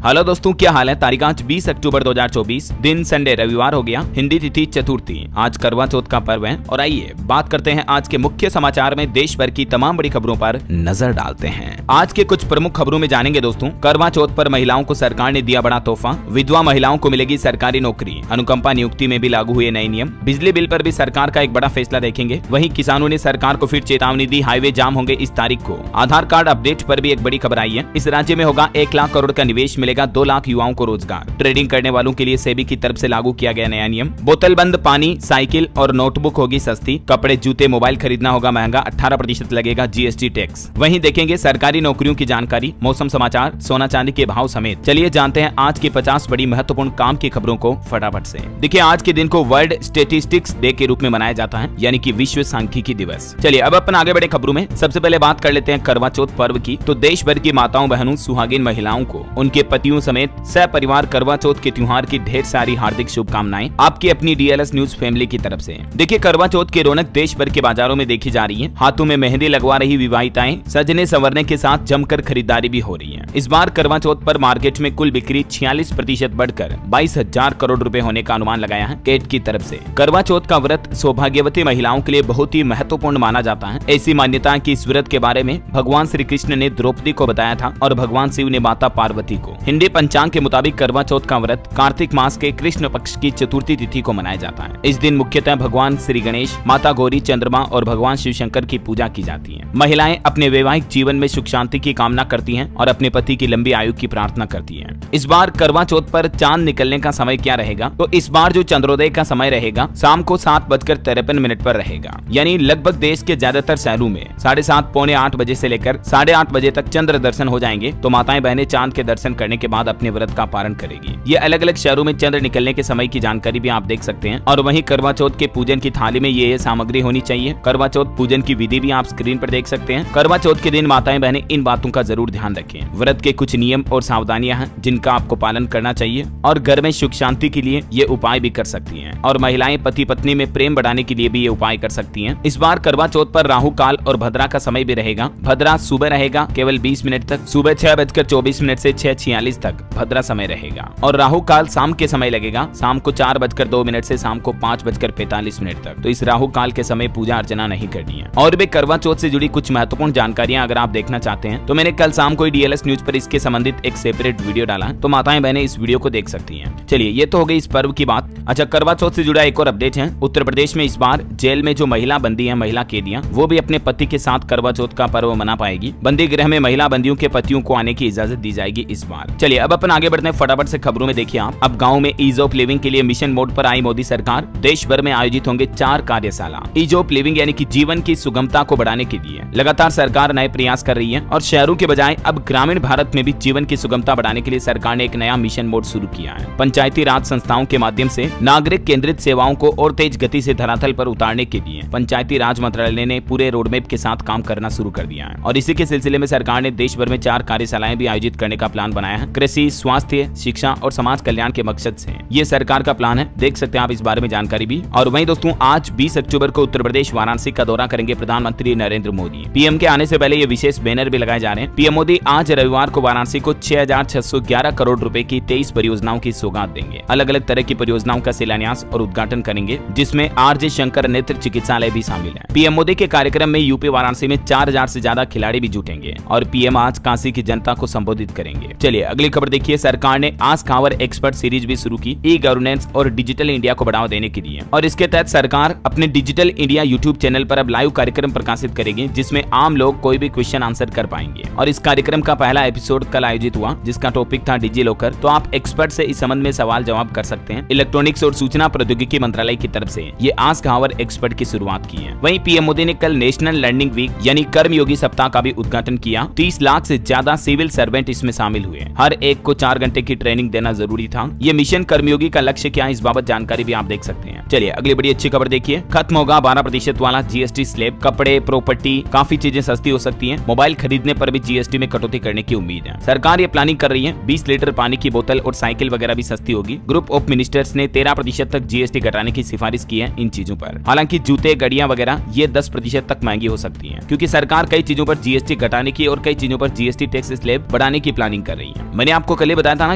Hello दोस्तों, क्या हाल है। तारीख आज 20 अक्टूबर 2024, दिन संडे रविवार हो गया, हिंदी तिथि चतुर्थी। आज करवा चौथ का पर्व है और आइए बात करते हैं आज के मुख्य समाचार में देश भर की तमाम बड़ी खबरों पर नजर डालते हैं। आज के कुछ प्रमुख खबरों में जानेंगे दोस्तों, करवा चौथ पर महिलाओं को सरकार ने दिया बड़ा तोहफा, विधवा महिलाओं को मिलेगी सरकारी नौकरी, अनुकंपा नियुक्ति में भी लागू हुए नए नियम, बिजली बिल पर भी सरकार का एक बड़ा फैसला देखेंगे। वहीं किसानों ने सरकार को फिर चेतावनी दी, हाईवे जाम होंगे इस तारीख को। आधार कार्ड अपडेट पर भी एक बड़ी खबर आई है। इस राज्य में होगा 1 लाख करोड़ का निवेश, मिलेगा 2 लाख युवाओं को रोजगार। ट्रेडिंग करने वालों के लिए सेबी की तरफ से लागू किया गया नया नियम। बोतल बंद पानी, साइकिल और नोटबुक होगी सस्ती। कपड़े, जूते, मोबाइल खरीदना होगा महंगा, 18% लगेगा जीएसटी टैक्स। वहीं देखेंगे सरकारी नौकरियों की जानकारी, मौसम समाचार, सोना चांदी के भाव समेत। चलिए जानते हैं आज की 50 बड़ी महत्वपूर्ण काम की खबरों को फटाफट से। देखिए, आज के दिन को वर्ल्ड स्टेटिस्टिक्स डे के रूप में मनाया जाता है, यानी कि विश्व सांख्यिकी दिवस। चलिए अब अपन आगे बढ़े खबरों में। सबसे पहले बात कर लेते हैं करवा चौथ पर्व की। तो देश भर की माताओं, बहनों, सुहागिन महिलाओं को उनके पतियों समेत सपरिवार करवा चौथ के त्योहार की ढेर सारी हार्दिक शुभकामनाएं आपकी अपनी डीएलएस न्यूज फैमिली की तरफ से। देखिए, करवा चौथ की रौनक देश भर के बाजारों में देखी जा रही है। हाथों में मेहंदी लगवा रही विवाहिताएं सजने संवरने के साथ जमकर खरीदारी भी हो रही है। इस बार करवा चौथ पर मार्केट में कुल बिक्री 46% बढ़कर 22,000 करोड़ रुपए होने का अनुमान लगाया है केट की तरफ से। करवा चौथ का व्रत सौभाग्यवती महिलाओं के लिए बहुत ही महत्वपूर्ण माना जाता है। ऐसी मान्यता है कि इस व्रत के बारे में भगवान श्री कृष्ण ने द्रौपदी को बताया था और भगवान शिव ने माता पार्वती को। हिंदी पंचांग के मुताबिक करवा चौथ का व्रत कार्तिक मास के कृष्ण पक्ष की चतुर्थी तिथि को मनाया जाता है। इस दिन मुख्यतः भगवान श्री गणेश, माता गौरी, चंद्रमा और भगवान शिव शंकर की पूजा की जाती है। महिलाएं अपने वैवाहिक जीवन में सुख शांति की कामना करती हैं और अपने पति की लंबी आयु की प्रार्थना करती हैं। इस बार करवा चौथ पर चांद निकलने का समय क्या रहेगा? तो इस बार जो चंद्रोदय का समय रहेगा शाम को 7:53 पर रहेगा, यानी लगभग देश के ज्यादातर शहरों में 7:30 पौने 8 बजे से लेकर 8:30 बजे तक चंद्र दर्शन हो जाएंगे। तो माताएं बहनें चांद के दर्शन करने के बाद अपने व्रत का पारण करेगी। ये अलग अलग शहरों में चंद्र निकलने के समय की जानकारी भी आप देख सकते हैं। और वहीं करवा चौथ के पूजन की थाली में ये सामग्री होनी चाहिए। करवा चौथ पूजन की विधि भी आप स्क्रीन पर देख सकते हैं। करवा चौथ के दिन माताएं बहनें इन बातों का जरूर ध्यान रखें। व्रत के कुछ नियम और सावधानियां हैं जिनका आपको पालन करना चाहिए और घर में सुख शांति के लिए ये उपाय भी कर सकती हैं। और महिलाएं पति पत्नी में प्रेम बढ़ाने के लिए भी ये उपाय कर सकती हैं। इस बार करवा चौथ पर राहु काल और भद्रा का समय भी रहेगा। भद्रा सुबह रहेगा केवल 20 मिनट तक, सुबह 6:24 से 6:46 तक भद्रा समय रहेगा। और राहु काल शाम के समय लगेगा, शाम को 4:02 से शाम को 5:45 तक। तो इस राहु काल के समय पूजा अर्चना नहीं करनी है। और भी करवा चौथ से जुड़ी कुछ महत्वपूर्ण जानकारियां अगर आप देखना चाहते हैं तो मैंने कल शाम को डीएलएस न्यूज पर इसके संबंधित एक सेपरेट वीडियो डाला है, तो माताएं बहनें इस वीडियो को देख सकती हैं। चलिए, ये तो हो गई इस पर्व की बात। अच्छा, करवा चौथ से जुड़ा एक और अपडेट है। उत्तर प्रदेश में इस बार जेल में जो महिला बंदी है, महिला कैदियां, वो भी अपने पति के साथ करवा चौथ का पर्व मना पाएगी। बंदी गृह में महिला बंदियों के पतियों को आने की इजाजत दी जाएगी इस बार। चलिए अब अपन आगे बढ़ते हैं फटाफट से खबरों में। देखिए आप, अब गाँव में ईज ऑफ लिविंग के लिए मिशन मोड पर आई मोदी सरकार। देश भर में आयोजित होंगे 4 कार्यशाला। ईज ऑफ लिविंग यानी कि जीवन की सुगमता को बढ़ाने के लिए लगातार सरकार नए प्रयास कर रही है और शहरों के बजाय अब ग्रामीण भारत में भी जीवन की सुगमता बढ़ाने के लिए सरकार ने एक नया मिशन मोड शुरू किया है। पंचायती राज संस्थाओं के माध्यम से नागरिक केंद्रित सेवाओं को और तेज गति से धरातल पर उतारने के लिए पंचायती राज मंत्रालय ने पूरे रोडमैप के साथ काम करना शुरू कर दिया है। और इसी के सिलसिले में सरकार ने देश भर में 4 कार्यशालाएं भी आयोजित करने का प्लान बनाया है। कृषि, स्वास्थ्य, शिक्षा और समाज कल्याण के मकसद से ये सरकार का प्लान है। देख सकते हैं आप इस बारे में जानकारी भी। और वहीं दोस्तों, आज 20 अक्टूबर को उत्तर प्रदेश वाराणसी का दौरा करेंगे प्रधानमंत्री नरेंद्र मोदी। पीएम के आने से पहले ये विशेष बैनर भी लगाए जा रहे हैं। पीएम मोदी आज रविवार को वाराणसी को 6,611 करोड़ रुपए की 23 परियोजनाओं की सौगात देंगे। अलग अलग तरह की परियोजनाओं का शिलान्यास और उद्घाटन करेंगे, जिसमें आरजे शंकर नेत्र चिकित्सालय भी शामिल है। पीएम मोदी के कार्यक्रम में यूपी वाराणसी में 4,000 से ज्यादा खिलाड़ी भी जुटेंगे और पीएम आज काशी की जनता को संबोधित करेंगे। चलिए अगली खबर देखिए। सरकार ने आस्क आवर एक्सपर्ट सीरीज भी शुरू की ई गवर्नेंस और डिजिटल इंडिया को बढ़ावा देने के लिए। और इसके तहत सरकार अपने डिजिटल इंडिया यूट्यूब चैनल पर अब लाइव कार्यक्रम प्रकाशित करेगी, जिसमें आम लोग कोई भी क्वेश्चन आंसर कर पाएंगे। और इस कार्यक्रम का पहला एपिसोड कल आयोजित हुआ, जिसका टॉपिक था डिजी लॉकर। तो आप एक्सपर्ट से इस संबंध में सवाल जवाब कर सकते हैं। इलेक्ट्रॉनिक्स और सूचना प्रौद्योगिकी मंत्रालय की तरफ से ये आस्क आवर एक्सपर्ट की शुरुआत की है। वहीं पीएम मोदी ने कल नेशनल लर्निंग वीक यानी कर्मयोगी सप्ताह का भी उद्घाटन किया। 30 लाख से ज्यादा सिविल सर्वेंट इसमें शामिल हुए। हर एक को 4 घंटे की ट्रेनिंग देना जरूरी था। ये मिशन कर्मयोगी का लक्ष्य क्या है, इस बाबत जानकारी भी आप देख सकते हैं। चलिए अगली बड़ी अच्छी खबर देखिए। खत्म होगा 12% वाला जीएसटी स्लैब। कपड़े, प्रॉपर्टी, काफी चीजें सस्ती हो सकती हैं। मोबाइल खरीदने पर भी जीएसटी में कटौती करने की उम्मीद है। सरकार ये प्लानिंग कर रही है। 20 20 लीटर पानी की बोतल और साइकिल वगैरह भी सस्ती होगी। ग्रुप ऑफ मिनिस्टर्स ने 13% तक जीएसटी घटाने की सिफारिश की है इन चीजों पर। हालांकि जूते, घड़ियां वगैरह ये 10% तक महंगी हो सकती हैं, क्योंकि सरकार कई चीजों पर जीएसटी घटाने की और कई चीजों पर जीएसटी टैक्स स्लैब बढ़ाने की प्लानिंग कर रही है। मैंने आपको कल बताया था ना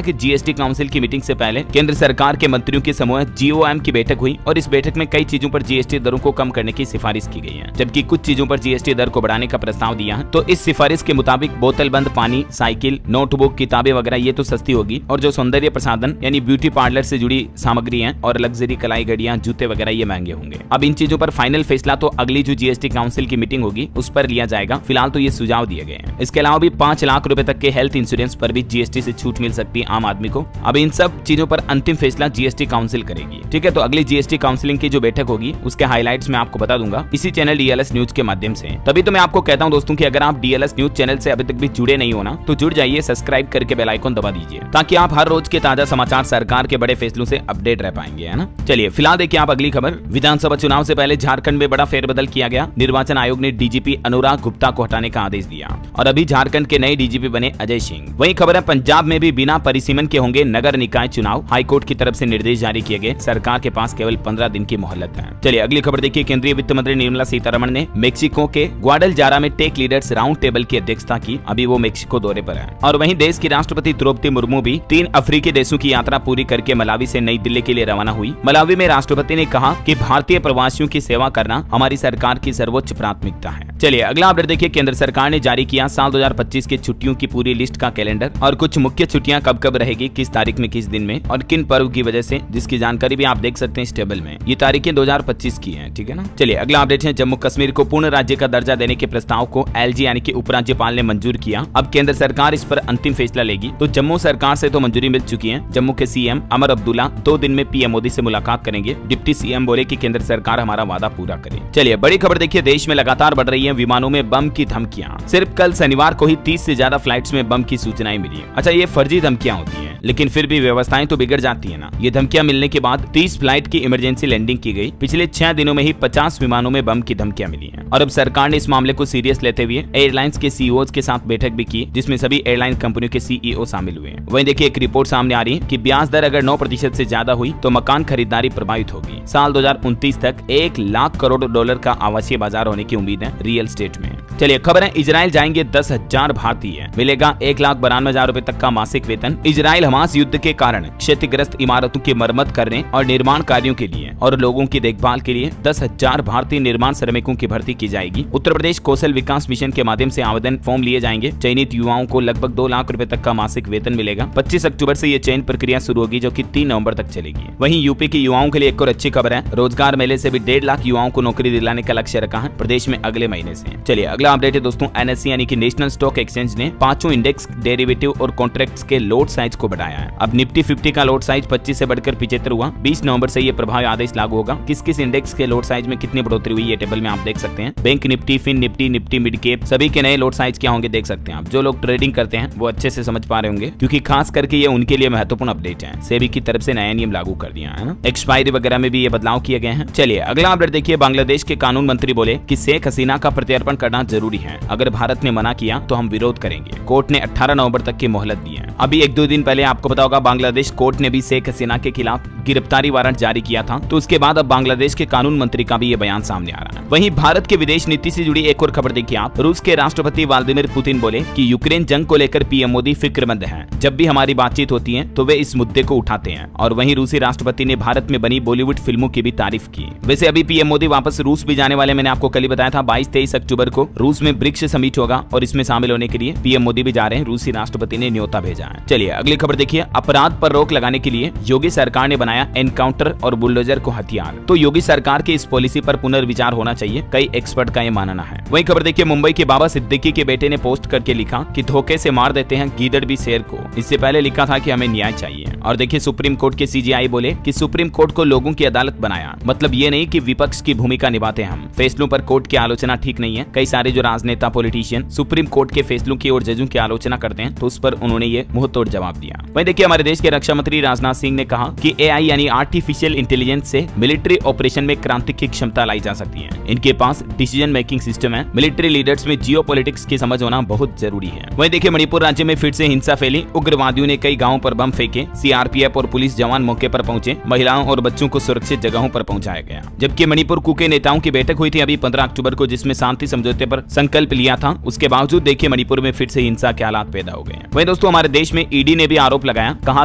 कि जीएसटी काउंसिल की मीटिंग से पहले केंद्र सरकार के मंत्रियों के समूह GOM की बैठक हुई और इस बैठक में कई चीजों पर जीएसटी दरों को कम करने की सिफारिश की गई है, जबकि कुछ चीजों पर जीएसटी दर को बढ़ाने का प्रस्ताव दिया है। तो इस सिफारिश के मुताबिक बोतल बंद पानी, साइकिल, नोटबुक, किताबें वगैरह ये तो सस्ती होगी, और जो सौंदर्य प्रसाधन यानी ब्यूटी पार्लर से जुड़ी सामग्री है और लग्जरी कलाई, घड़ियां, जूते वगैरह ये महंगे होंगे। अब इन चीजों पर फाइनल फैसला तो अगली जो जीएसटी काउंसिल की मीटिंग होगी उस पर लिया जाएगा। फिलहाल तो ये सुझाव दिए गए हैं। इसके अलावा भी 5 लाख रुपए तक के हेल्थ इंश्योरेंस पर भी जीएसटी से छूट मिल सकती है आम आदमी को। अब इन सब चीजों पर अंतिम फैसला जीएसटी काउंसिल करेगी। ठीक है, तो अगली जीएसटी काउंसिलिंग की जो बैठक होगी उसके हाइलाइट्स मैं आपको बता दूंगा इसी चैनल DLS न्यूज के माध्यम से। तभी तो मैं आपको कहता हूं दोस्तों कि अगर आप DLS न्यूज चैनल से अभी तक भी जुड़े नहीं हो ना, तो जुड़ जाइए, सब्सक्राइब करके बेल आइकन दबा दीजिए, ताकि आप हर रोज के ताजा समाचार, सरकार के बड़े फैसलों से अपडेट रह पाएंगे, है ना। चलिए फिलहाल देखिए आप अगली खबर। विधानसभा चुनाव से पहले झारखंड में बड़ा फेरबदल किया गया। निर्वाचन आयोग ने DGP अनुराग गुप्ता को हटाने का आदेश दिया और अभी झारखंड के नए DGP बने अजय सिंह। वही खबर है पंजाब में भी बिना परिसीमन के होंगे नगर निकाय चुनाव। हाईकोर्ट की तरफ से निर्देश जारी किए गए। सरकार के पास केवल 15 दिन की मोहलत है। चलिए अगली खबर देखिए। केंद्रीय वित्त मंत्री निर्मला सीतारमण ने मेक्सिको के ग्वाडलजारा में टेक लीडर्स राउंड टेबल की अध्यक्षता की। अभी वो मेक्सिको दौरे पर है। और वहीं देश की राष्ट्रपति द्रौपदी मुर्मू भी 3 अफ्रीकी देशों की यात्रा पूरी करके मलावी से नई दिल्ली के लिए रवाना हुई। मलावी में राष्ट्रपति ने कहा कि भारतीय प्रवासियों की सेवा करना हमारी सरकार की सर्वोच्च प्राथमिकता है। चलिए अगला अपडेट देखिए। केंद्र सरकार ने जारी किया साल 2025 की छुट्टियों की पूरी लिस्ट का कैलेंडर और कुछ मुख्य छुट्टियां कब कब रहेगी, किस तारीख में, किस दिन में और किन पर्व की वजह से, जिसकी जानकारी भी आप देख सकते हैं इस टेबल में। ये तारीखें 2025 की हैं, ठीक है ना। चलिए अगला अपडेट है। जम्मू कश्मीर को पूर्ण राज्य का दर्जा देने के प्रस्ताव को LG यानी कि उपराज्यपाल ने मंजूर किया। अब केंद्र सरकार इस पर अंतिम फैसला लेगी। तो जम्मू सरकार से तो मंजूरी मिल चुकी है। जम्मू के CM अमर अब्दुल्ला 2 दिन में PM मोदी से मुलाकात करेंगे। डिप्टी CM बोले कि केंद्र सरकार हमारा वादा पूरा करे। चलिए बड़ी खबर देखिए। देश में लगातार बढ़ रही है विमानों में बम की धमकियां। सिर्फ कल शनिवार को ही 30 से ज्यादा फ्लाइट्स में बम की सूचनाएं मिली। अच्छा, ये फर्जी धमकियां होती हैं, लेकिन फिर भी व्यवस्थाएं तो बिगड़ जाती है ना। ये धमकियां मिलने के बाद 30 फ्लाइट की इमरजेंसी लैंडिंग की गई। पिछले 6 दिनों में ही 50 विमानों में बम की धमकियां मिली हैं। और अब सरकार ने इस मामले को सीरियस लेते हुए एयरलाइंस के CEOs के साथ बैठक भी की, जिसमें सभी एयरलाइन कंपनियों के CEO शामिल हुए। वहीं देखिए एक रिपोर्ट सामने आ रही है कि ब्याज दर अगर 9% से ज्यादा हुई तो मकान खरीदारी प्रभावित होगी। साल 2029 तक $1 लाख करोड़ का आवासीय बाजार होने की उम्मीद है रियल एस्टेट में। चलिए खबर है। इजराइल जाएंगे 10,000 भारतीय, मिलेगा 1,92,000 रुपए तक का मासिक वेतन। इजराइल हमास युद्ध के कारण क्षतिग्रस्त इमारतों की मरम्मत करने और निर्माण कार्यों के लिए और लोगों की देखभाल के लिए 10,000 भारतीय निर्माण श्रमिकों की भर्ती की जाएगी। उत्तर प्रदेश कौशल विकास मिशन के माध्यम से आवेदन फॉर्म लिए जाएंगे। चयनित युवाओं को लगभग 2 लाख रुपए तक का मासिक वेतन मिलेगा। 25 अक्टूबर से ये चयन प्रक्रिया शुरू होगी, जो कि 3 नवंबर तक चलेगी। वहीं यूपी के युवाओं के लिए एक और अच्छी खबर है। रोजगार मेले से भी 1.5 लाख युवाओं को नौकरी दिलाने का लक्ष्य रखा है प्रदेश में अगले महीने से। चलिए अगला अपडेट है दोस्तों। NSE यानी कि नेशनल स्टॉक एक्सचेंज ने 5 इंडेक्स, डेरिवेटिव और कॉन्ट्रैक्ट्स के लोड साइज को बढ़ाया है। अब निफ्टी 50 का लोड साइज 25 से बढ़कर 75 हुआ। 20 नवंबर से ये प्रभावी आदेश लागू होगा। किस किस इंडेक्स के लोड साइज में कितनी बढ़ोतरी हुई ये टेबल में आप देख सकते हैं। Bank Nifty, Fin Nifty, Nifty mid cap सभी के नए लोड साइज क्या होंगे देख सकते हैं आप। जो लोग ट्रेडिंग करते हैं वो अच्छे से समझ पा रहे होंगे, क्योंकि खास करके ये उनके लिए महत्वपूर्ण अपडेट है। सेबी की तरफ से नया नियम लागू कर दिया है ना। एक्सपायरी वगैरह में भी ये बदलाव किए गए हैं। चलिए अगला अपडेट देखिए। बांग्लादेश के कानून मंत्री बोले कि शेख हसीना का प्रत्यर्पण करना जरूरी है। अगर भारत ने मना किया तो हम विरोध करेंगे। कोर्ट ने 18 नवंबर तक की मोहलत दी है। अभी 1-2 दिन पहले आपको पता होगा बांग्लादेश कोर्ट ने भी शेख हसीना के खिलाफ गिरफ्तारी वारंट जारी किया था। तो उसके बाद अब बांग्लादेश के कानून मंत्री का भी ये बयान सामने आ रहा है। वहीं भारत के विदेश नीति से जुड़ी एक और खबर देखिए आप। रूस के राष्ट्रपति व्लादिमीर पुतिन बोले कि यूक्रेन जंग को लेकर PM मोदी फिक्रमंद हैं। जब भी हमारी बातचीत होती है तो वे इस मुद्दे को उठाते हैं। और वहीं रूसी राष्ट्रपति ने भारत में बनी बॉलीवुड फिल्मों की भी तारीफ की। वैसे अभी PM मोदी वापस रूस भी जाने वाले, मैंने आपको कल ही बताया था। 22-23 अक्टूबर को रूस में ब्रिक्स समिट होगा और इसमें शामिल होने के लिए PM मोदी भी जा रहे हैं। रूसी राष्ट्रपति ने न्योता भेजा है। चलिए अगली खबर देखिए। अपराध पर रोक लगाने के लिए योगी सरकार ने बनाया एनकाउंटर और बुलडोजर को हथियार। तो योगी सरकार की इस पॉलिसी पर पुनर्विचार होना चाहिए, कई एक्सपर्ट का ये मानना है। वही खबर देखिए। मुंबई के बाबा सिद्दीकी के बेटे ने पोस्ट करके लिखा कि धोखे से मार देते हैं गीदड़ भी शेर को। इससे पहले लिखा था कि हमें न्याय चाहिए। और देखिए सुप्रीम कोर्ट के सीजेआई बोले कि सुप्रीम कोर्ट को लोगों की अदालत बनाया, मतलब ये नहीं कि विपक्ष की भूमिका निभाते हम। फैसलों पर कोर्ट की आलोचना ठीक नहीं है। कई सारे जो राजनेता पॉलिटिशियन सुप्रीम कोर्ट के फैसलों की और जजों की आलोचना करते हैं, तो उस पर उन्होंने ये मुंहतोड़ जवाब दिया। वहीं देखिए हमारे देश के रक्षा मंत्री राजनाथ सिंह ने कहा कि एआई यानी आर्टिफिशियल इंटेलिजेंस से मिलिट्री ऑपरेशन में क्रांति की क्षमता लाई जा सकती है। इनके पास डिसीजन मेकिंग सिस्टम है। मिलिट्री लीडर्स में जियोपॉलिटिक्स की समझ होना बहुत जरूरी है। वहीं देखिए मणिपुर राज्य में फिर से हिंसा फैली। उग्रवादियों ने कई गांवों पर बम फेंके। सीआरपीएफ और पुलिस जवान मौके पर पहुंचे। महिलाओं और बच्चों को सुरक्षित जगहों पर पहुंचाया गया। जबकि मणिपुर कू के नेताओं की बैठक हुई थी अभी 15 अक्टूबर को, जिसमें शांति समझौते पर संकल्प लिया था। उसके बावजूद देखिए मणिपुर में फिर से हिंसा के हालात पैदा हो गए। वहीं दोस्तों हमारे देश में ईडी ने भी आरोप लगाया, कहा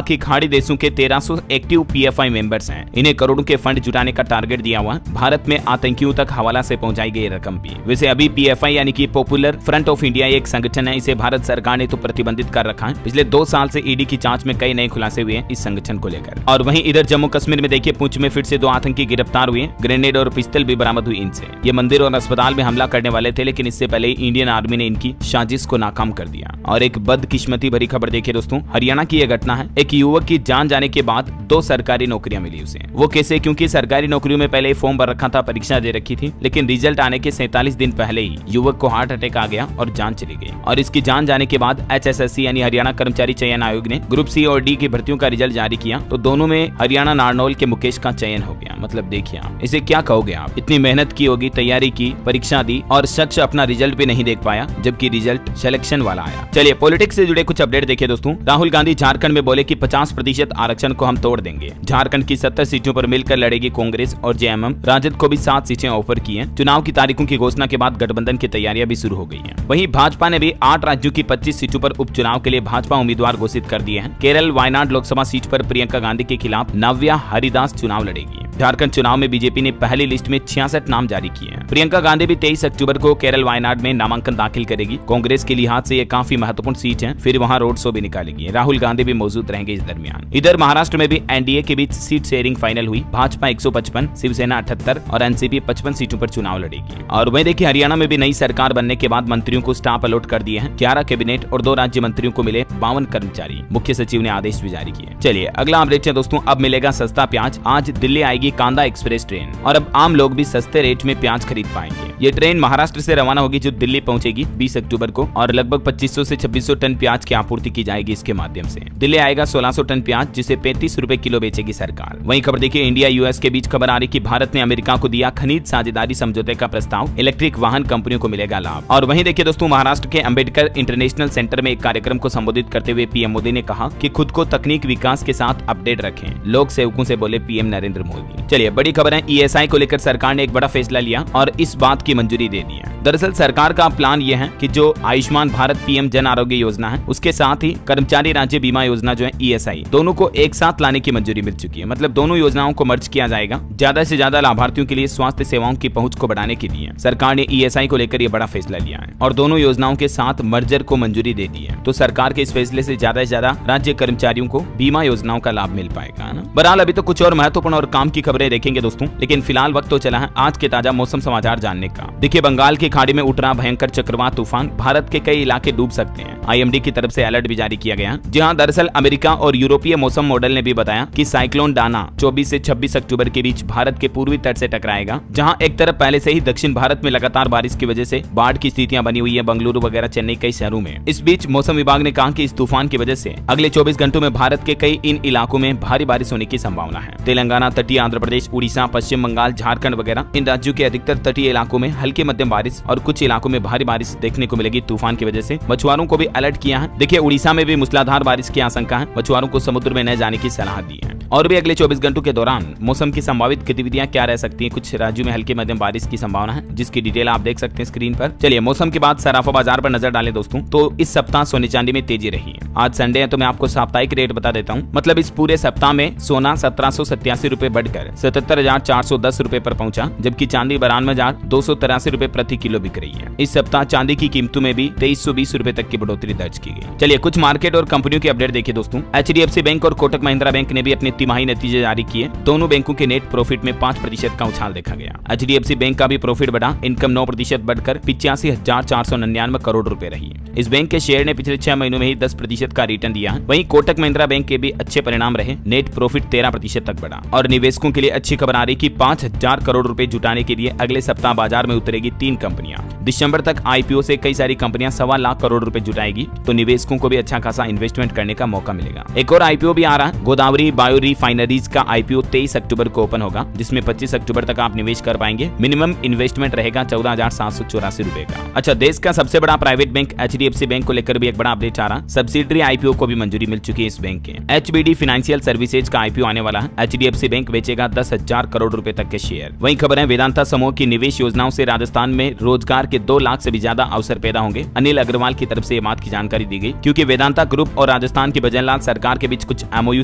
कि खाड़ी देशों के 1300 एक्टिव पीएफआई मेंबर्स हैं। इन्हें करोड़ों के फंड जुटाने का टारगेट दिया हुआ। भारत में आतंकियों तक हवाला से पहुंचाई गई रकम भी। वैसे अभी पीएफआई यानी कि पॉपुलर फ्रंट ऑफ इंडिया एक संगठन है। इसे भारत सरकार ने तो प्रतिबंधित कर रखा है। पिछले 2 साल से ईडी की जांच में कई नए खुलासे हुए हैं इस संगठन को लेकर। और वहीं इधर जम्मू कश्मीर में देखिए पुंछ में फिर से 2 आतंकी गिरफ्तार हुए। ग्रेनेड और पिस्तल भी बरामद हुई इनसे। ये मंदिर और अस्पताल में हमला करने वाले थे, लेकिन इससे पहले इंडियन आर्मी ने इनकी साजिश को नाकाम कर दिया। और एक बदकिस्मती भरी खबर देखिए दोस्तों, हरियाणा की यह घटना है। एक युवक की जान जाने के बाद 2 सरकारी नौकरियां मिली उसे। वो कैसे? क्योंकि सरकारी नौकरियों में पहले फॉर्म भर रखा था, परीक्षा दे रखी थी, लेकिन रिजल्ट आने के 47 दिन पहले ही युवक को हार्ट अटैक आ गया और जान चली गई। और इसकी जान जाने के बाद HSSC यानी हरियाणा कर्मचारी चयन आयोग ने ग्रुप C और D की भर्तियों का रिजल्ट जारी किया, तो दोनों में हरियाणा नारनौल के मुकेश का चयन हो गया। मतलब देखिए आप इसे क्या कहोगे? आप इतनी मेहनत की होगी, तैयारी की, परीक्षा दी और शख्स अपना रिजल्ट भी नहीं देख पाया, जबकि रिजल्ट सिलेक्शन वाला आया। चलिए पॉलिटिक्स से जुड़े कुछ अपडेट देखिए दोस्तों। राहुल गांधी झारखंड में बोले कि 50% आरक्षण को हम तोड़ देंगे। झारखंड की 70 सीटों पर मिलकर लड़ेगी कांग्रेस और जेएमएम। राजद को भी 7 सीटें ऑफर की हैं। चुनाव की तारीखों की घोषणा के बाद गठबंधन की तैयारियां भी शुरू हो गई हैं। वहीं भाजपा ने भी 8 राज्यों की 25 सीटों पर उपचुनाव के लिए भाजपा उम्मीदवार घोषित कर दिए हैं। केरल वायनाड लोकसभा सीट पर प्रियंका गांधी के खिलाफ नव्या हरिदास चुनाव लड़ेगी। झारखंड चुनाव में बीजेपी ने पहली लिस्ट में 66 नाम जारी किए हैं। प्रियंका गांधी भी 23 अक्टूबर को केरल वायनाड में नामांकन दाखिल करेगी। कांग्रेस के लिहाज से ये काफी महत्वपूर्ण सीट है। फिर वहां रोड शो भी निकालेगी। राहुल गांधी भी मौजूद रहेंगे इस दरमियान। इधर महाराष्ट्र में भी एनडीए के बीच सीट शेयरिंग फाइनल हुई। भाजपा 155, शिवसेना 78 और एनसीपी 55 सीटों पर चुनाव लड़ेगी। और वहीं देखिए हरियाणा में भी नई सरकार बनने के बाद मंत्रियों को स्टाफ अलॉट कर दिए हैं। 11 कैबिनेट और 2 राज्य मंत्रियों को मिले 52 कर्मचारी। मुख्य सचिव ने आदेश भी जारी किए। चलिए अगला अपडेट है दोस्तों, अब मिलेगा सस्ता प्याज। आज दिल्ली आएगी कांदा एक्सप्रेस ट्रेन और अब आम लोग भी सस्ते रेट में प्याज खरीद पाएंगे। ये ट्रेन महाराष्ट्र से रवाना होगी जो दिल्ली पहुंचेगी 20 अक्टूबर को और लगभग 2500 से 2600 टन प्याज की आपूर्ति की जाएगी। इसके माध्यम से दिल्ली आएगा 1600 टन प्याज, जिसे 35 रुपए किलो बेचेगी सरकार। वहीं खबर देखिए इंडिया यूएस के बीच खबर आ रही कि भारत ने अमेरिका को दिया खनिज साझेदारी समझौते का प्रस्ताव। इलेक्ट्रिक वाहन कंपनियों को मिलेगा लाभ। और वहीं देखिए दोस्तों महाराष्ट्र के अंबेडकर इंटरनेशनल सेंटर में एक कार्यक्रम को संबोधित करते हुए पीएम मोदी ने कहा कि खुद को तकनीक विकास के साथ अपडेट रखें। लोक सेवकों से बोले पीएम नरेंद्र मोदी। चलिए बड़ी खबर है, ईएसआई को लेकर सरकार ने एक बड़ा फैसला लिया और इस बात की मंजूरी दे दी है। दरअसल सरकार का प्लान यह है कि जो आयुष्मान भारत पीएम जन आरोग्य योजना है, उसके साथ ही कर्मचारी राज्य बीमा योजना जो है ईएसआई, दोनों को एक साथ लाने की मंजूरी मिल चुकी है। मतलब दोनों योजनाओं को मर्ज किया जाएगा। ज्यादा से ज्यादा लाभार्थियों के लिए स्वास्थ्य सेवाओं की पहुंच को बढ़ाने के लिए सरकार ने ईएसआई को लेकर यह बड़ा फैसला लिया है और दोनों योजनाओं के साथ मर्जर को मंजूरी दे दी है। तो सरकार के इस फैसले से ज्यादा राज्य कर्मचारियों को बीमा योजनाओं का लाभ मिल पाएगा, है ना। बहरहाल अभी तो कुछ और महत्वपूर्ण और काम की खबरें देखेंगे दोस्तों, लेकिन फिलहाल वक्त तो चला है आज के ताजा मौसम समाचार जानने का। देखिए बंगाल की खाड़ी में उठ रहा भयंकर चक्रवात तूफान, भारत के कई इलाके डूब सकते हैं। आईएमडी की तरफ से अलर्ट भी जारी किया गया। जहां दरअसल अमेरिका और यूरोपीय मौसम मॉडल ने भी बताया कि साइक्लोन डाना 24 से 26 अक्टूबर के बीच भारत के पूर्वी तट से टकराएगा। जहां एक तरफ पहले से ही दक्षिण भारत में लगातार बारिश की वजह से बाढ़ की स्थितियां बनी हुई है, बंगलुरु वगैरह चेन्नई कई शहरों में। इस बीच मौसम विभाग ने कहा कि इस तूफान की वजह से अगले 24 घंटों में भारत के कई इन इलाकों में भारी बारिश होने की संभावना है। तेलंगाना, तटीय आंध्र प्रदेश, उड़ीसा, पश्चिम बंगाल, झारखंड वगैरह इन राज्यों के अधिकतर तटीय इलाकों में हल्की मध्यम बारिश और कुछ इलाकों में भारी बारिश देखने को मिलेगी। तूफान की वजह से मछुआरों को भी अलर्ट किया है। देखिए उड़ीसा में भी मूसलाधार बारिश की आशंका है। मछुआरों को समुद्र में न जाने की सलाह दी है। और भी अगले 24 घंटों के दौरान मौसम की संभावित गतिविधियां क्या रह सकती हैं। कुछ राज्यों में हल्की मध्यम बारिश की संभावना है, जिसकी डिटेल आप देख सकते हैं स्क्रीन पर। चलिए मौसम के बाद सराफा बाजार पर नजर डालें दोस्तों, तो इस सप्ताह सोने चांदी में तेजी रही है। आज संडे है तो मैं आपको साप्ताहिक रेट बता देता हूँ। मतलब इस पूरे सप्ताह में सोना 1787 रुपए बढ़कर 77,410 रुपए पर पहुंचा, जबकि चांदी 92,283 रुपए प्रति किलो बिक रही है। इस सप्ताह चांदी की कीमतों में भी 2320 रुपए तक की बढ़ोतरी दर्ज की गई। चलिए कुछ मार्केट और कंपनियों की अपडेट देखिए दोस्तों। HDFC बैंक और कोटक महिंद्रा बैंक ने भी अपने तिमाही नतीजे जारी किए। दोनों बैंकों के नेट प्रॉफिट में 5% का उछाल देखा गया। HDFC बैंक का भी प्रॉफिट बढ़ा, इनकम 9% बढ़कर 85,499 करोड़ रुपए रही। इस बैंक के शेयर ने पिछले 6 महीनों में ही 10% का रिटर्न दिया। वहीं कोटक महिंद्रा बैंक के भी अच्छे परिणाम रहे, नेट प्रॉफिट 13% तक बढ़ा। और निवेशकों के लिए अच्छी खबर आ रही कि 5,000 करोड़ रुपए जुटाने के लिए अगले सप्ताह बाजार में उतरेगी 3 कंपनियां। दिसंबर तक IPO से कई सारी कंपनियां 1.25 लाख करोड़ रुपए जुटाएगी, तो निवेशकों को भी अच्छा खासा इन्वेस्टमेंट करने का मौका मिलेगा। एक और IPO भी आ रहा है, गोदावरी बायो रिफाइनरीज का IPO 23 अक्टूबर को ओपन होगा, जिसमें 25 अक्टूबर तक आप निवेश कर पाएंगे। मिनिमम इन्वेस्टमेंट रहेगा 14,784 रुपए का। अच्छा, देश का सबसे बड़ा प्राइवेट बैंक HDFC बैंक को लेकर भी एक बड़ा अपडेट आ रहा। सब्सिडरी IPO को भी मंजूरी मिल चुकी है इस बैंक के। HBD फाइनेंशियल सर्विसेज का IPO आने वाला है। HDFC बैंक बेचेगा 10,000 करोड़ रुपए तक के शेयर। वहीं खबर है, वेदांता समूह की निवेश योजनाओं से राजस्थान में रोजगार के 2 लाख से भी ज्यादा अवसर पैदा होंगे। अनिल अग्रवाल की तरफ से ये बात की जानकारी दी गई, क्योंकि वेदांता ग्रुप और राजस्थान की भजनलाल सरकार के बीच कुछ MOU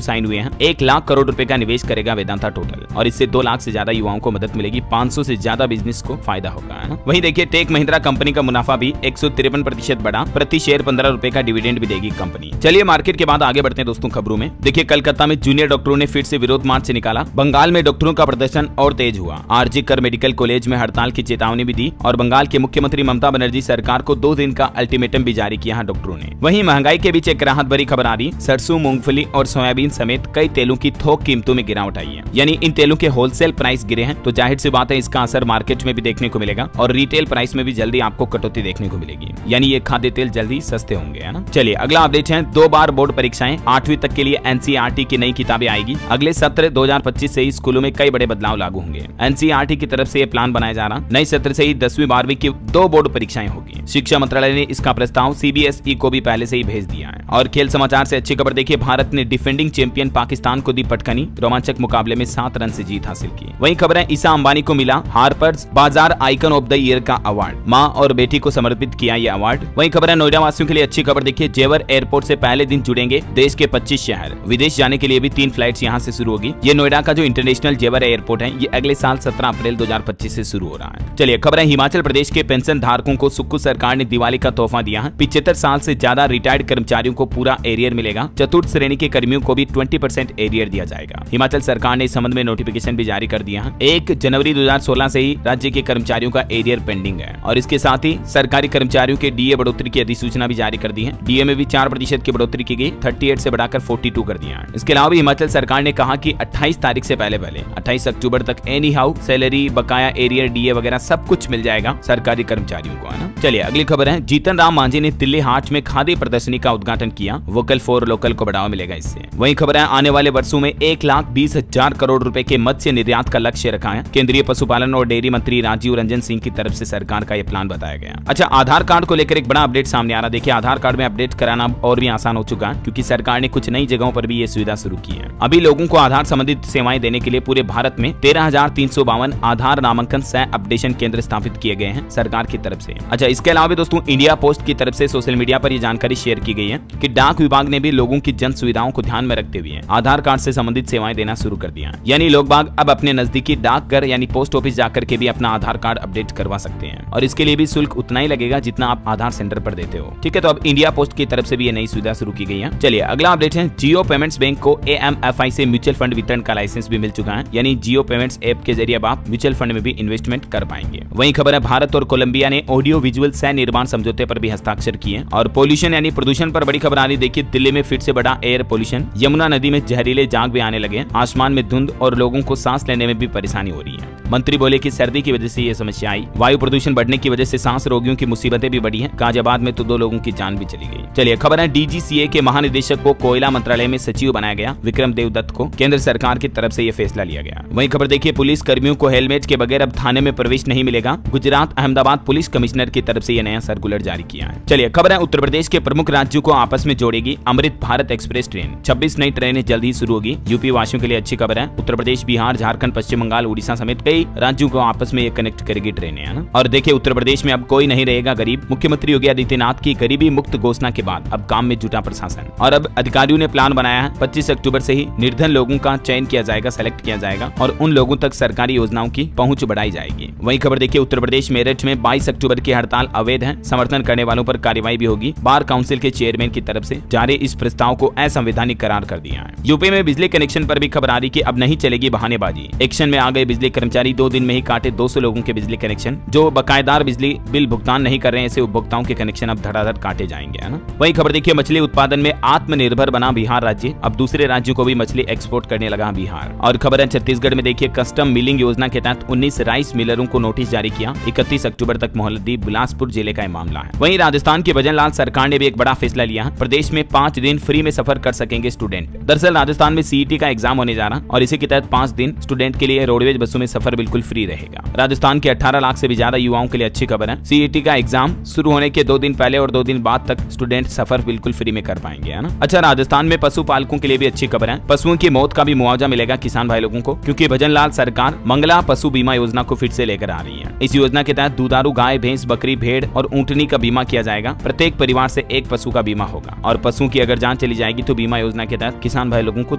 साइन हुए हैं। 1 लाख करोड़ रुपए का निवेश करेगा वेदांता टोटल, और इससे 2 लाख से ज्यादा युवाओं को मदद मिलेगी। 500 से ज्यादा बिजनेस को फायदा होगा, है ना। वहीं देखिए, टेक महिंद्रा कंपनी का मुनाफा भी 153% बढ़ा, प्रति शेयर 15 रुपए का डिविडेंड भी देगी कंपनी। चलिए मार्केट के बाद आगे बढ़ते हैं दोस्तों खबरों में। देखिए, कलकत्ता में जूनियर डॉक्टरों ने फिर से विरोध मार्च से निकाला। बंगाल में डॉक्टरों का प्रदर्शन और तेज हुआ। RG कर मेडिकल कॉलेज में हड़ताल की चेतावनी भी दी, और बंगाल के मुख्यमंत्री ममता बनर्जी सरकार को 2 दिन का अल्टीमेटम भी जारी किया है डॉक्टरों ने। वहीं महंगाई के बीच एक राहत भरी खबर आ रही, सरसों, मूंगफली और सोयाबीन समेत कई तेलों की थोक कीमतों में गिरावट आई है। यानी इन तेलों के होलसेल प्राइस गिरे हैं, तो जाहिर सी बात है इसका असर मार्केट में भी देखने को मिलेगा, और रिटेल प्राइस में भी जल्दी आपको कटौती देखने को मिलेगी। यानी ये खाद्य तेल जल्दी सस्ते होंगे, है ना। चलिए अगला अपडेट है, 2 बार बोर्ड परीक्षाएं, 8वीं तक के लिए NCERT की नई किताबें आएगी। अगले सत्र 2025 से ही स्कूलों में कई बड़े बदलाव लागू होंगे। NCERT की तरफ से ये प्लान बनाया जा रहा। नए सत्र से ही 10वीं 12वीं की 2 बोर्ड परीक्षाएं होगी। शिक्षा मंत्रालय ने इसका प्रस्ताव CBSE को भी पहले से ही भेज दिया है। और खेल समाचार से अच्छी खबर देखिए, भारत ने डिफेंडिंग चैंपियन पाकिस्तान को दी पटखनी, रोमांचक मुकाबले में 7 रन से जीत हासिल की। वहीं खबर है, ईसा अंबानी को मिला हार्पर्स बाजार आइकन ऑफ द ईयर का अवार्ड, मां और बेटी को समर्पित किया यह अवार्ड। वहीं खबर है, नोएडा वासियों के लिए अच्छी खबर देखिए, जेवर एयरपोर्ट से पहले दिन जुड़ेंगे देश के 25 शहर। विदेश जाने के लिए भी 3 फ्लाइट्स यहां से शुरू होगी। ये नोएडा का जो इंटरनेशनल जेवर एयरपोर्ट है, ये अगले साल 17 अप्रैल 2025 से शुरू हो रहा है। चलिए खबर है, हिमाचल प्रदेश के पेंशन धारकों को सुक्खू सरकार ने दिवाली का तोहफा दिया है। 75 साल से ज्यादा रिटायर्ड कर्मचारियों को पूरा एरियर मिलेगा। चतुर्थ श्रेणी के कर्मियों को भी 20% एरियर दिया जाएगा। हिमाचल सरकार ने इस संबंध में नोटिफिकेशन भी जारी कर दिया है। 1 जनवरी 2016 से ही राज्य के कर्मचारियों का एरियर पेंडिंग है, और इसके साथ ही सरकारी कर्मचारियों के DA बढ़ोतरी की अधिसूचना भी जारी कर दी है। DA में भी 4% की बढ़ोतरी की गई, 38 से बढ़ाकर 42 कर दिया है। इसके अलावा हिमाचल सरकार ने कहा कि 28 तारीख से पहले 28 अक्टूबर तक एनी हाउ सैलरी, बकाया एरियर, DA वगैरह सब कुछ मिल जाएगा सरकारी कर्मचारियों को, है ना। चलिए अगली खबर है, जीतन राम मांझी ने दिल्ली हाट में खादी प्रदर्शनी का उद्घाटन किया। वोकल फॉर लोकल को बढ़ावा मिलेगा इससे। वहीं खबर है, आने वाले वर्षों में 1,20,000 करोड़ रुपए के मत्स्य निर्यात का लक्ष्य रखा है। केंद्रीय पशुपालन और डेयरी मंत्री राजीव रंजन सिंह की तरफ से सरकार का यह प्लान बताया गया। अच्छा, आधार कार्ड को लेकर एक बड़ा अपडेट सामने आ रहा। देखिए, आधार कार्ड में अपडेट कराना और भी आसान हो चुका है, क्योंकि सरकार ने कुछ नई जगहों पर भी ये सुविधा शुरू की है। अभी लोगों को आधार संबंधित सेवाएं देने के लिए पूरे भारत में 13,352 आधार नामांकन सह अपडेशन केंद्र स्थापित किए गए हैं सरकार की तरफ से। अच्छा, इसके अलावा भी दोस्तों इंडिया पोस्ट की तरफ से सोशल मीडिया पर यह जानकारी शेयर की गई है कि डाक विभाग ने भी लोगों की जन सुविधाओं को ध्यान में रखते हुए आधार कार्ड से संबंधित सेवाएं देना शुरू कर दिया। यानी लोग बाग अब अपने नजदीकी डाकघर यानी पोस्ट ऑफिस जाकर के भी अपना आधार कार्ड अपडेट करवा सकते हैं, और इसके लिए भी शुल्क उतना ही लगेगा जितना आप आधार सेंटर पर देते हो। ठीक है, तो अब इंडिया पोस्ट की तरफ से भी ये नई सुविधा शुरू की गई है। चलिए अगला अपडेट है, जियो पेमेंट्स बैंक को AMFI से म्यूचुअल फंड वितरण का लाइसेंस भी मिल चुका है। यानी जियो पेमेंट्स ऐप के जरिए अब आप म्यूचुअल फंड में भी इन्वेस्टमेंट कर पाएंगे। वहीं खबर है, भारत और कोलंबिया ने ऑडियो विजुअल सह निर्माण समझौते पर भी हस्ताक्षर किए। और पोल्यूशन यानी प्रदूषण पर बड़ी खबर आ रही। देखिए, दिल्ली में फिर से बढ़ा एयर पोल्यूशन। यमुना नदी में जहरीले जाग भी आने लगे, आसमान में धुंध, और लोगों को सांस लेने में भी परेशानी हो रही है। मंत्री बोले कि सर्दी की वजह से ये समस्या आई। वायु प्रदूषण बढ़ने की वजह से सांस रोगियों की मुसीबतें भी बढ़ी हैं। गाजियाबाद में तो 2 लोगों की जान भी चली गई। चलिए खबर है, DGCA के महानिदेशक को कोयला मंत्रालय में सचिव बनाया गया। विक्रम देवदत्त को केंद्र सरकार की तरफ से यह फैसला लिया गया। वहीं खबर देखिए, पुलिस कर्मियों को हेलमेट के बगैर अब थाने में प्रवेश नहीं मिलेगा। गुजरात अहमदाबाद पुलिस कमिश्नर की तरफ से यह नया सर्कुलर जारी किया है। चलिए खबर है, उत्तर प्रदेश के प्रमुख राज्यों को आपस में जोड़ेगी अमृत भारत एक्सप्रेस ट्रेन। 26 नई ट्रेनें जल्द ही शुरू होगी। यूपी वासियों के लिए अच्छी खबर है। उत्तर प्रदेश, बिहार, झारखंड, पश्चिम बंगाल, उड़ीसा समेत कई कई राज्यों को आपस में ये कनेक्ट करेगी ट्रेनें, है ना। और देखिए उत्तर प्रदेश में अब कोई नहीं रहेगा गरीब। मुख्यमंत्री योगी आदित्यनाथ की गरीबी मुक्त घोषणा के बाद अब काम में जुटा प्रशासन और अब अधिकारियों ने प्लान बनाया है। 25 अक्टूबर से ही निर्धन लोगों का चयन किया जाएगा, सेलेक्ट किया जाएगा और उन लोगों तक सरकारी योजनाओं की पहुंच बढ़ाई जाएगी। वहीं खबर देखिए उत्तर प्रदेश मेरठ में 22 अक्टूबर की हड़ताल अवैध है, समर्थन करने वालों पर कार्रवाई भी होगी। बार काउंसिल के चेयरमैन की तरफ से जारी इस प्रस्ताव को असंवैधानिक करार कर दिया है। यूपी में बिजली कनेक्शन पर भी खबर आ रही कि अब नहीं चलेगी बहानेबाजी। एक्शन में आ गए बिजली कर्मचारी, 2 दिन में ही काटे 200 लोगों के बिजली कनेक्शन। जो बकायेदार बिजली बिल भुगतान नहीं कर रहे हैं ऐसे उपभोक्ताओं के कनेक्शन अब धड़ाधड़ काटे जाएंगे, है ना। वही खबर देखिए मछली उत्पादन में आत्मनिर्भर बना बिहार राज्य, अब दूसरे राज्यों को भी मछली एक्सपोर्ट करने लगा बिहार। और खबर है छत्तीसगढ़ में देखिए कस्टम मिलिंग योजना के तहत 19 राइस मिलरों को नोटिस जारी किया। 31 अक्टूबर तक मोहलत दी, बिलासपुर जिले का मामला है। वहीं राजस्थान के भजनलाल सरकार ने भी एक बड़ा फैसला लिया है। प्रदेश में 5 दिन फ्री में सफर कर सकेंगे स्टूडेंट। दरअसल राजस्थान में सीईटी का एग्जाम होने जा रहा और इसी के तहत 5 दिन स्टूडेंट के लिए रोडवेज बसों में सफर बिल्कुल फ्री रहेगा। राजस्थान के 18 लाख से भी ज्यादा युवाओं के लिए अच्छी खबर है। सीईटी का एग्जाम शुरू होने के 2 दिन पहले और 2 दिन बाद तक स्टूडेंट सफर बिल्कुल फ्री में कर पाएंगे, है ना। अच्छा, राजस्थान में पशुपालकों के लिए भी अच्छी खबर है। पशुओं की मौत का भी मुआवजा मिलेगा किसान भाई लोगों को, क्योंकि भजनलाल सरकार मंगला पशु बीमा योजना को फिर से लेकर आ रही है। इस योजना के तहत दुधारू गाय, भैंस, बकरी, भेड़ और ऊंटनी का बीमा किया जाएगा। प्रत्येक परिवार से एक पशु का बीमा होगा और पशुओं की अगर जान चली जाएगी तो बीमा योजना के तहत किसान भाई लोगों को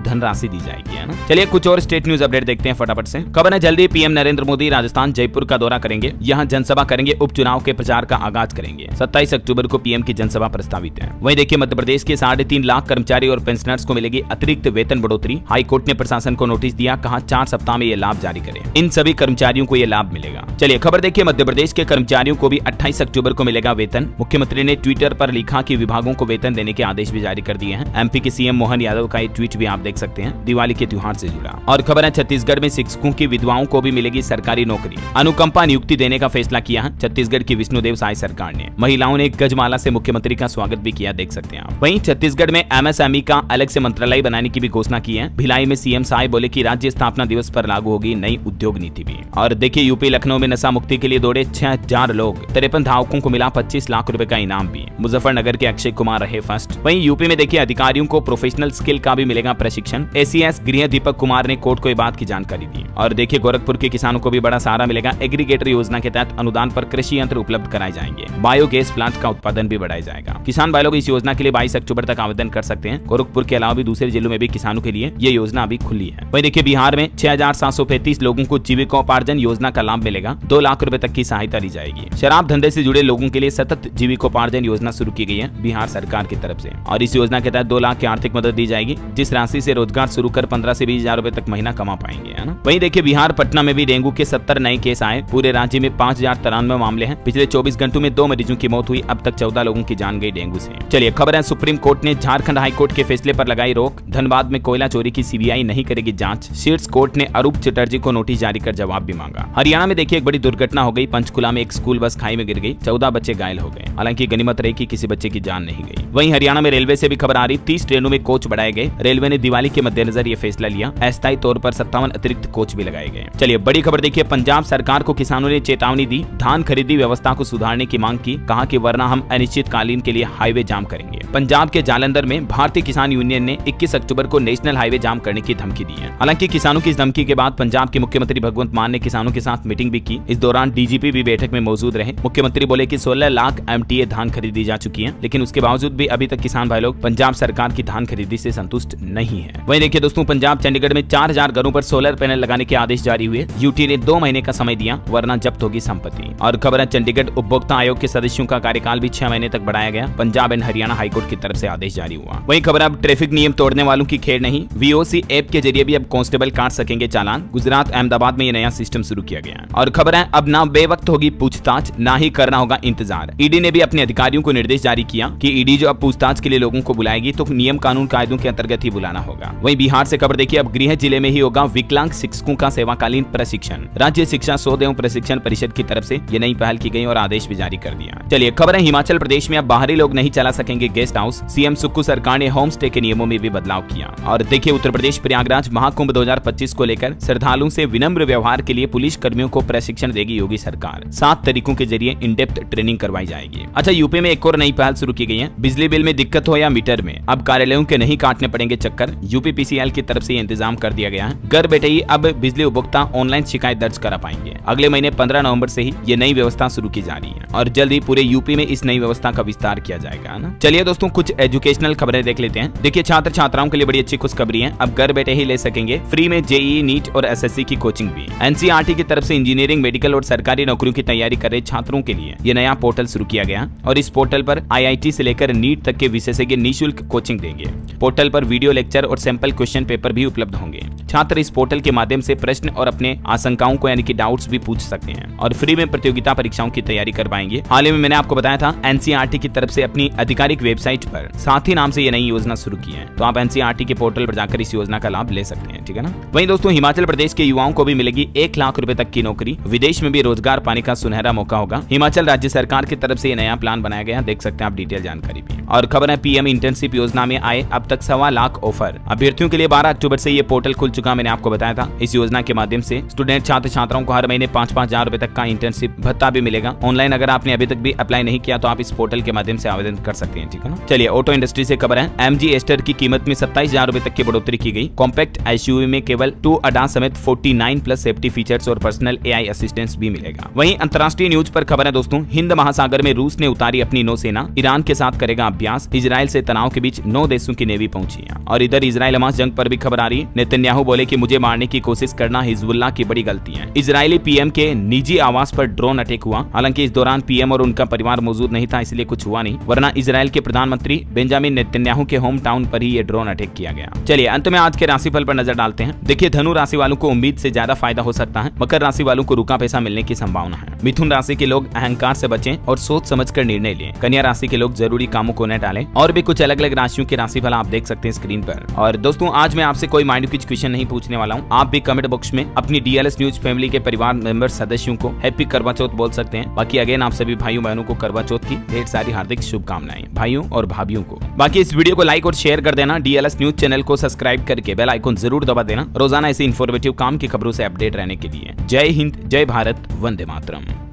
धनराशि दी जाएगी, है ना। चलिए कुछ और स्टेट न्यूज अपडेट देखते हैं फटाफट से। खबर है जल्दी पीएम नरेंद्र मोदी राजस्थान जयपुर का दौरा करेंगे। यहाँ जनसभा करेंगे, उपचुनाव के प्रचार का आगाज करेंगे। 27 अक्टूबर को पीएम की जनसभा प्रस्तावित है। वहीं देखिए मध्य प्रदेश के 3.5 लाख कर्मचारी और पेंशनर्स को मिलेगी अतिरिक्त वेतन बढ़ोतरी। हाईकोर्ट ने प्रशासन को नोटिस दिया, कहा 4 सप्ताह में ये लाभ जारी करें। इन सभी कर्मचारियों को ये लाभ मिलेगा। चलिए खबर देखिए मध्य प्रदेश के कर्मचारियों को भी 28 अक्टूबर को मिलेगा वेतन। मुख्यमंत्री ने ट्विटर पर लिखा कि विभागों को वेतन देने के आदेश भी जारी कर दिए हैं। एमपी के सीएम मोहन यादव का एक ट्वीट भी आप देख सकते हैं, दिवाली के त्योहार से जुड़ा। और खबर है छत्तीसगढ़ में शिक्षकों की विधवाओं को भी मिलेगी सरकारी नौकरी। अनुकंपा नियुक्ति देने का फैसला किया है छत्तीसगढ़ की विष्णुदेव साय सरकार ने। महिलाओं ने गजमाला से मुख्यमंत्री का स्वागत भी किया, देख सकते हैं आप। वहीं छत्तीसगढ़ में एमएसएमई का अलग से मंत्रालय बनाने की भी घोषणा की है। भिलाई में सीएम साय बोले कि राज्य स्थापना दिवस पर लागू होगी नई उद्योग नीति भी। और देखिए यूपी लखनऊ में नशा मुक्ति के लिए दौड़े 6000 लोग, 53 धावकों को मिला 25 लाख रुपए का इनाम भी। मुजफ्फरनगर के अक्षय कुमार रहे फर्स्ट। वहीं यूपी में देखिए अधिकारियों को प्रोफेशनल स्किल का भी मिलेगा प्रशिक्षण। एसीएस गृह दीपक कुमार ने कोर्ट को ये बात की जानकारी दी। और देखिए गोरखपुर के किसानों को भी बड़ा सहारा मिलेगा। एग्रीगेटर योजना के तहत अनुदान पर कृषि यंत्र उपलब्ध कराए जाएंगे। बायोगैस प्लांट का उत्पादन भी बढ़ाया जाएगा। किसान भाई लोग इस योजना के लिए 22 अक्टूबर तक आवेदन कर सकते हैं। गोरखपुर के अलावा भी दूसरे जिलों में भी किसानों के लिए ये योजना अभी खुली है। वहीं देखिए बिहार में 6735 लोगों को जीविकोपार्जन योजना का लाभ मिलेगा। 2 लाख रुपए तक की सहायता दी जाएगी। शराब धंधे से जुड़े लोगों के लिए सतत जीविकोपार्जन योजना शुरू की गई है बिहार सरकार की तरफ से। और इस योजना के तहत 2 लाख की आर्थिक मदद दी जाएगी, जिस राशि से रोजगार शुरू कर 15 से 20 हजार रुपए तक महीना कमा पाएंगे, है ना। वहीं देखिए बिहार पटना में भी डेंगू के 70 नए केस आए। पूरे राज्य में 5093 मामले हैं। पिछले 24 घंटों में 2 मरीजों की मौत हुई। अब तक 14 लोगों की जान गई डेंगू से। चलिए खबर है सुप्रीम कोर्ट ने झारखंड हाईकोर्ट के फैसले पर लगाई रोक। धनबाद में कोयला चोरी की सीबीआई नहीं करेगी जांच। शीर्ष कोर्ट ने अरूप चटर्जी को नोटिस जारी कर जवाब भी मांगा। हरियाणा में देखिए एक बड़ी दुर्घटना हो गई। पंचकुला में एक स्कूल बस खाई में गिर गई, 14 बच्चे घायल हो गए। हालांकि गनीमत रही कि किसी बच्चे की जान नहीं गई। वहीं हरियाणा में रेलवे से भी खबर आ रही, 30 ट्रेनों में कोच बढ़ाए गए। रेलवे ने दिवाली के मद्देनजर ये फैसला लिया। अस्थायी तौर पर 57 अतिरिक्त कोच भी लगाए गए। चलिए बड़ी खबर देखिए, पंजाब सरकार को किसानों ने चेतावनी दी। धान खरीदी व्यवस्था को सुधारने की मांग की, कहा कि वरना हम अनिश्चितकालीन के लिए हाईवे जाम करेंगे। पंजाब के जालंधर में भारतीय किसान यूनियन ने 21 अक्टूबर को नेशनल हाईवे जाम करने की धमकी दी है। हालांकि किसानों की इस धमकी के बाद पंजाब के मुख्यमंत्री भगवंत मान ने किसानों के साथ मीटिंग भी की। इस दौरान डीजीपी भी बैठक में मौजूद रहे। मुख्यमंत्री बोले कि 16 लाख एमटीए धान खरीदी जा चुकी है, लेकिन उसके बावजूद भी अभी तक किसान भाई लोग पंजाब सरकार की धान खरीदी से संतुष्ट नहीं है। वहीं देखिए दोस्तों, पंजाब चंडीगढ़ में 4000 घरों पर सोलर पैनल लगाने के आदेश जारी हुए। यूटी ने 2 महीने का समय दिया, वरना जब्त होगी संपत्ति। और खबर है चंडीगढ़ उपभोक्ता आयोग के सदस्यों का कार्यकाल भी 6 महीने तक बढ़ाया गया। पंजाब एंड हरियाणा हाईकोर्ट की तरफ से आदेश जारी हुआ। वहीं खबर अब ट्रैफिक नियम तोड़ने वालों की खेर नहीं। वीओसी ऐप के जरिए भी अब कांस्टेबल काट सकेंगे चालान। गुजरात अहमदाबाद में ये नया सिस्टम शुरू किया गया। और खबर है अब ना बेवक्त होगी पूछताछ, ना ही करना होगा इंतजार। ईडी ने भी अपने अधिकारियों को निर्देश जारी किया कि ईडी जो अब पूछताछ के लिए लोगों को बुलाएगी तो नियम कानून कायदों के अंतर्गत ही बुलाना होगा। वहीं बिहार से खबर देखिए, अब गृह जिले में ही होगा विकलांग शिक्षकों का सेवाकालीन प्रशिक्षण। राज्य शिक्षा शोध एवं प्रशिक्षण परिषद की तरफ से ये नई पहल की गई और आदेश भी जारी कर दिया। चलिए खबर है हिमाचल प्रदेश में अब बाहरी लोग नहीं चला सकेंगे गेस्ट हाउस। सीएम सुक्खू सरकार ने होम स्टे के नियमों में भी बदलाव किया। और देखिए उत्तर प्रदेश प्रयागराज महाकुंभ 2025 को लेकर श्रद्धालुओं से विनम्र व्यवहार के लिए पुलिस कर्मियों को प्रशिक्षण देगी योगी सरकार। 7 तरीकों के जरिए इन डेप्थ ट्रेनिंग करवाई जाएगी। अच्छा, यूपी में एक और नई पहल शुरू की गई है। बिजली बिल में दिक्कत हो या मीटर में, अब कार्यालयों के नहीं काटने पड़ेंगे चक्कर। यूपी पीसीएल की तरफ से इंतजाम कर दिया गया है। घर बैठे ही अब बिजली उपभोक्ता ऑनलाइन ऑनलाइन शिकायत दर्ज करा पाएंगे। अगले महीने 15 नवंबर से ही ये नई व्यवस्था शुरू की जा रही है और जल्द ही पूरे यूपी में इस नई व्यवस्था का विस्तार किया जाएगा ना। चलिए दोस्तों कुछ एजुकेशनल खबरें देख लेते हैं। देखिए छात्र छात्राओं के लिए बड़ी अच्छी खुशखबरी है, अब घर बैठे ही ले सकेंगे फ्री में जेईई, नीट और एसएससी की कोचिंग भी। एनसीईआरटी की तरफ से इंजीनियरिंग, मेडिकल और सरकारी नौकरियों की तैयारी कर रहे छात्रों के लिए ये नया पोर्टल शुरू किया गया और इस पोर्टल पर आईआईटी से लेकर नीट तक के विशेषज्ञ निःशुल्क कोचिंग देंगे। पोर्टल पर वीडियो लेक्चर और सैंपल क्वेश्चन पेपर भी उपलब्ध होंगे। छात्र इस पोर्टल के माध्यम से प्रश्न और अपने आशंकाओं को यानी कि डाउट्स भी पूछ सकते हैं और फ्री में प्रतियोगिता परीक्षाओं की तैयारी कर पाएंगे। हाल ही में मैंने आपको बताया था एनसीईआरटी की तरफ से अपनी आधिकारिक वेबसाइट पर साथी नाम से ये नई योजना शुरू की है, तो आप एनसीईआरटी के पोर्टल पर जाकर इस योजना का लाभ ले सकते हैं, ठीक है ना। वहीं दोस्तों हिमाचल प्रदेश के युवाओं को भी मिलेगी 1 लाख रुपए तक की नौकरी, विदेश में भी रोजगार पाने का सुनहरा मौका होगा। हिमाचल राज्य सरकार की तरफ से ये नया प्लान बनाया गया, देख सकते हैं आप डिटेल जानकारी भी। और खबर है पीएम इंटर्नशिप योजना में आए अब तक 1.25 लाख ऑफर। अभ्यर्थियों के लिए 12 अक्टूबर से ये पोर्टल खुल चुका, मैंने आपको बताया था। इस योजना के माध्यम से स्टूडेंट छात्र छात्राओं को हर महीने 5-5 हजार रुपए तक का इंटर्नशिप भत्ता भी मिलेगा। ऑनलाइन अगर आपने अभी तक भी अप्लाई नहीं किया तो आप इस पोर्टल के माध्यम से आवेदन कर सकते हैं, ठीक है ना। चलिए ऑटो इंडस्ट्री से खबर है एमजी एस्टर की कीमत में 27,000 रुपए तक की बढ़ोतरी की गई। कॉम्पैक्ट एसयूवी में केवल 2 अडास समेत 49 प्लस सेफ्टी फीचर्स और पर्सनल एआई असिस्टेंस भी मिलेगा। वहीं अंतर्राष्ट्रीय न्यूज पर खबर है दोस्तों, हिंद महासागर में रूस ने उतारी अपनी नौसेना, ईरान के साथ करेगा अभ्यास। इजराइल से तनाव के बीच 9 देशों की नेवी पहुंची है। और इधर इजराइल हमास जंग पर भी खबर आ रही है। नेतन्याहू बोले कि मुझे मारने की कोशिश करना हिजबुल्लाह की बड़ी गलती है। इजरायली पीएम के निजी आवास पर ड्रोन अटैक हुआ, हालांकि इस दौरान पीएम और उनका परिवार मौजूद नहीं था, इसलिए कुछ हुआ नहीं, वरना इजराइल के प्रधानमंत्री बेंजामिन नेतन्याहू के होम टाउन पर ही ये ड्रोन अटैक किया गया। चलिए अंत में आज के राशिफल पर नजर डालते हैं। देखिए धनु राशि वालों को उम्मीद से ज्यादा फायदा हो सकता है। मकर राशि वालों को रुका पैसा मिलने की संभावना है। मिथुन राशि के लोग अहंकार से बचें और सोच समझकर निर्णय लें। कन्या राशि के लोग जरूरी कामों को न टालें। और भी कुछ अलग अलग राशियों के राशिफल आप देख सकते हैं स्क्रीन पर। और दोस्तों आज मैं आपसे कोई माइंड क्विज क्वेश्चन नहीं पूछने वाला हूँ। आप भी कमेंट बॉक्स में अपनी डीएलएस न्यूज फैमिली के परिवार मेंबर सदस्यों को हैप्पी करवा चौथ बोल सकते हैं। बाकी अगेन आप सभी भाइयों बहनों को करवा चौथ की ढेर सारी हार्दिक शुभकामनाएं, भाइयों और भाभियों को। बाकी इस वीडियो को लाइक और शेयर कर देना। डीएलएस न्यूज चैनल को सब्सक्राइब करके बेल आइकन जरूर दबा देना, रोजाना ऐसी इन्फॉर्मेटिव काम की खबरों से अपडेट रहने के लिए। जय हिंद, जय भारत, वंदे मातरम।